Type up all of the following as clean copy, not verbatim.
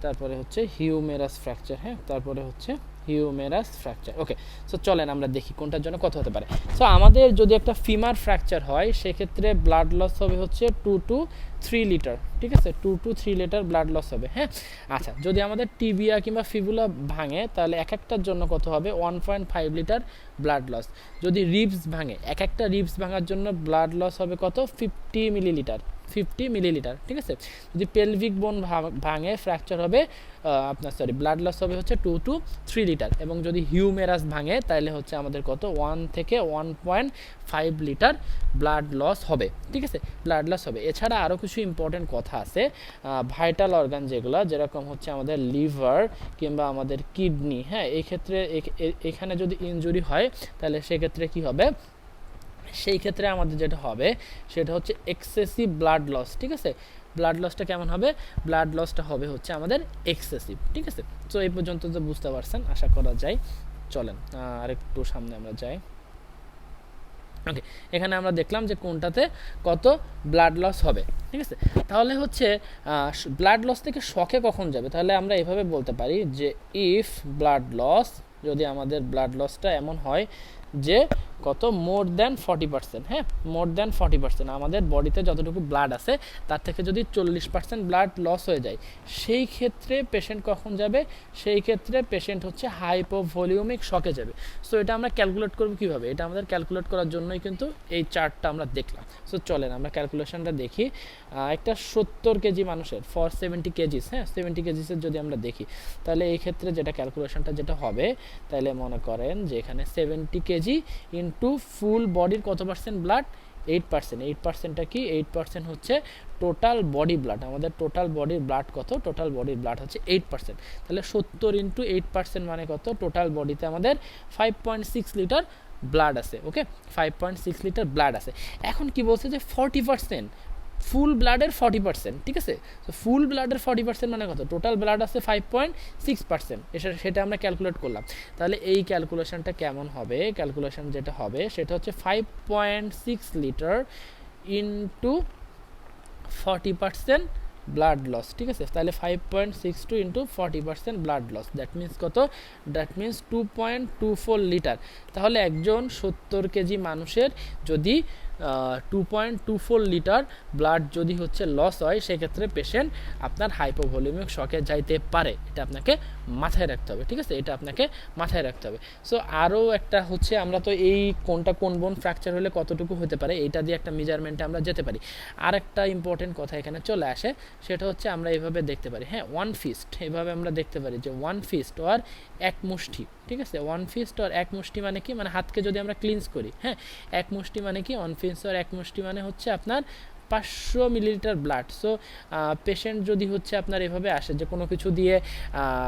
তারপরে হচ্ছে humerus fracture, হ্যাঁ, তারপরে হচ্ছে হিউমেরাস ফ্র্যাকচার। ওকে, সো চলেন আমরা দেখি কোনটার জন্য কত হতে পারে। সো আমাদের যদি একটা ফিমার ফ্র্যাকচার হয় সেক্ষেত্রে ব্লাড লস হবে হচ্ছে 2 to 3 লিটার, ঠিক আছে, 2 to 3 লিটার ব্লাড লস হবে, হ্যাঁ। আচ্ছা, যদি আমাদের টিবিয়া কিংবা ফিবুলা ভাঙে তাহলে এক একটার জন্য কত হবে 1.5 লিটার ব্লাড লস। যদি রিবস ভাঙে, এক একটা রিবস ভাঙার জন্য ব্লাড লস হবে কত 50 মিলিলিটার, 50 মিলিলিটার, ঠিক আছে। যদি পেলভিক বোন ভাঙে ফ্র্যাকচার হবে আপনার ব্লাড লস হবে হচ্ছে 2 to 3 লিটার। এবং যদি হিউমেরাস ভাঙে তাহলে হচ্ছে আমাদের কত 1 থেকে 1.5 লিটার ব্লাড লস হবে, ঠিক আছে, ব্লাড লস হবে। এছাড়া আরও কিছু ইম্পর্টেন্ট কথা আছে, ভাইটাল অর্গান যেগুলো, যেরকম হচ্ছে আমাদের লিভার কিংবা আমাদের কিডনি, হ্যাঁ, এই ক্ষেত্রে এখানে যদি ইনজুরি হয় তাহলে সেক্ষেত্রে কি হবে, সেই ক্ষেত্রে আমাদের যেটা হবে সেটা হচ্ছে এক্সেসিভ ব্লাড লস, ঠিক আছে। ব্লাড লসটা কেমন হবে, ব্লাড লসটা হবে হচ্ছে আমাদের এক্সেসিভ, ঠিক আছে। তো এই পর্যন্ত তো বুঝতে পারছেন আশা করা যায়। চলেন আরেকটু সামনে আমরা যাই। ওকে, এখানে আমরা দেখলাম যে কোনটাতে কত ব্লাড লস হবে, ঠিক আছে। তাহলে হচ্ছে ব্লাড লস থেকে শকে কখন যাবে, তাহলে আমরা এভাবে বলতে পারি যে ইফ ব্লাড লস, যদি আমাদের ব্লাড লসটা এমন হয় যে কত মোর দ্যান 40%, হ্যাঁ, মোর দ্যান 40%, আমাদের বডিতে যতটুকু ব্লাড আছে তার থেকে যদি 40% ব্লাড লস হয়ে যায়, সেই ক্ষেত্রে পেশেন্ট কখন যাবে, সেই ক্ষেত্রে পেশেন্ট হচ্ছে হাইপোভলিউমিক শকে যাবে। সো এটা আমরা ক্যালকুলেট করবো কীভাবে, এটা আমাদের ক্যালকুলেট করার জন্যই কিন্তু এই চার্টটা আমরা দেখলাম। সো চলেন আমরা ক্যালকুলেশনটা দেখি। একটা 70 কেজি মানুষের ফর 70 কেজিস, হ্যাঁ, 70 কেজিসের যদি আমরা দেখি তাহলে এই ক্ষেত্রে যেটা ক্যালকুলেশনটা যেটা হবে, তাহলে মনে করেন যে এখানে 70 কেজি ইন্টু ফুল বডির কত পার্সেন্ট ব্লাড, 8%। 8%টা কি, 8% হচ্ছে টোটাল বডি ব্লাড। আমাদের টোটাল বডির ব্লাড কত, টোটাল বডির ব্লাড হচ্ছে 8%। তাহলে 70 ইন্টু 8% মানে কত, টোটাল বডিতে আমাদের 5.6 লিটার ব্লাড আছে। ওকে, 5.6 লিটার ব্লাড আছে। এখন কি বলছে যে 40%, ফুল ব্লাডের 40%, ঠিক আছে। তো ফুল ব্লাডের 40% মানে কত, টোটাল ব্লাড আছে 5.6%, সেটা আমরা ক্যালকুলেট করলাম। তাহলে এই ক্যালকুলেশনটা কেমন হবে, ক্যালকুলেশন যেটা হবে সেটা হচ্ছে 5.6 লিটার ইন্টু 40% ব্লাড লস, ঠিক আছে। তাহলে 5.62 into 40% blood loss, that means কত, দ্যাট মিনস 2.24 লিটার। তাহলে একজন 70 কেজি মানুষের যদি 2.24 লিটার ব্লাড যদি হচ্ছে লস হয়, সেক্ষেত্রে পেশেন্ট আপনার হাইপোভলিউমিক শকে যাইতে পারে। এটা আপনাকে মাথায় রাখতে হবে, ঠিক আছে, এটা আপনাকে মাথায় রাখতে হবে। সো আরও একটা হচ্ছে, আমরা তো এই কোনটা কোন বোন ফ্র্যাকচার হলে কতটুকু হতে পারে এটা দিয়ে একটা মেজারমেন্টে আমরা যেতে পারি। আর একটা ইম্পর্টেন্ট কথা এখানে চলে আসে, সেটা হচ্ছে আমরা এইভাবে দেখতে পারি, হ্যাঁ, ওয়ান ফিস্ট, এইভাবে আমরা দেখতে পারি যে ওয়ান ফিস্ট ওর এক মুষ্টি, ঠিক আছে। ওয়ান ফিস্ট ওর এক মুষ্টি মানে কি, মানে হাতকে যদি আমরা ক্লিনস করি, হ্যাঁ, এক মুষ্টি মানে কি, ওয়ান ফিস্ট ওর এক মুষ্টি মানে হচ্ছে আপনার 500 মিলিলিটার ব্লাড। সো পেশেন্ট যদি হচ্ছে আপনার এভাবে আসে যে কোনো কিছু দিয়ে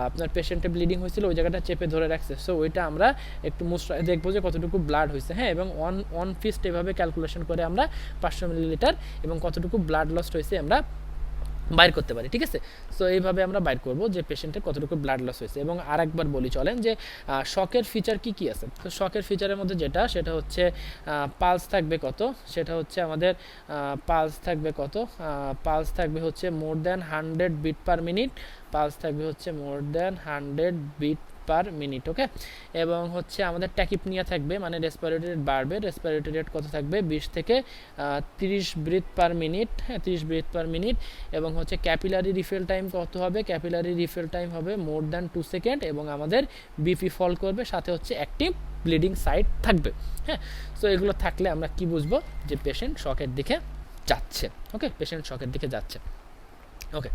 আপনার পেশেন্টের ব্লিডিং হয়েছিল, ওই জায়গাটা চেপে ধরে রাখছে, সো ওইটা আমরা একটু দেখবো যে কতটুকু ব্লাড হয়েছে, হ্যাঁ, এবং ওয়ান ফিস্ট এভাবে ক্যালকুলেশন করে আমরা 500 মিলিলিটার এবং কতটুকু ব্লাড লস্ট হয়েছে আমরা বাইর করতে পারি, ঠিক আছে। সো এইভাবে আমরা বাইর করব যে পেশেন্টের কতটুকু ব্লাড লস হয়েছে। এবং আরেকবার বলি চলেন যে শকের ফিচার কি কি আছে। তো শকের ফিচারের মধ্যে যেটা, সেটা হচ্ছে পালস থাকবে কত, সেটা হচ্ছে আমাদের পালস থাকবে কত, পালস থাকবে হচ্ছে more than 100 beat per minute, pulse থাকবে হচ্ছে more than 100 beat per minute. Okay, এবং হচ্ছে আমাদের ট্যাকিপনিয়া থাকবে, মানে রেসপিরেটরি রেট বাড়বে। রেসপিরেটরি রেট কত থাকবে, 20 থেকে 30 ব্রিথ পার মিনিট, হ্যাঁ, 30 ব্রিথ পার মিনিট। এবং হচ্ছে ক্যাপিলারি রিফিল টাইম কত হবে, ক্যাপিলারি রিফিল টাইম হবে মোর দ্যান 2 সেকেন্ড। এবং আমাদের বিপি ফল করবে, সাথে হচ্ছে অ্যাক্টিভ ব্লিডিং সাইট থাকবে, হ্যাঁ। সো এগুলো থাকলে আমরা কি বুঝবো যে পেশেন্ট শকের দিকে যাচ্ছে। ওকে, পেশেন্ট শকের দিকে যাচ্ছে। ওকে।